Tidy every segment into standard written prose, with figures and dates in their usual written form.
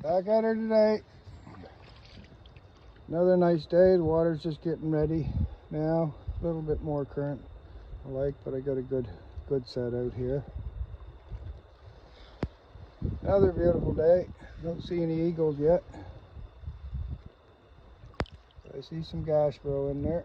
Back at her today. Another nice day. The water's just getting ready now. A little bit more current I like, but I got a good set out here. Another beautiful day. Don't see any eagles yet. I see some gashbro in there.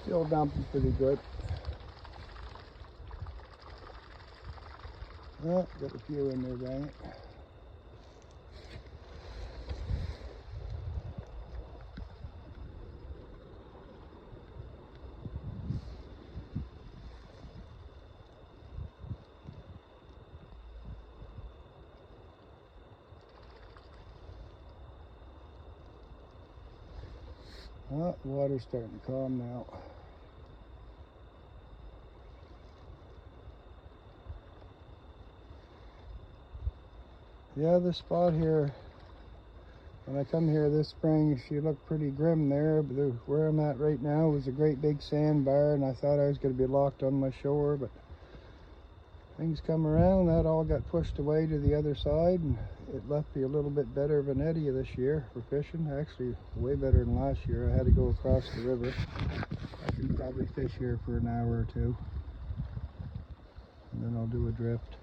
Still dumping pretty good. Oh, got a few in there, dang it. Oh, the water's starting to calm now. Yeah, this spot here, when I come here this spring, she looked pretty grim there, but where I'm at right now was a great big sandbar, and I thought I was going to be locked on my shore, but things come around. That all got pushed away to the other side, and it left me a little bit better of an eddy this year for fishing. Actually, way better than last year. I had to go across the river. I can probably fish here for an hour or two, and then I'll do a drift.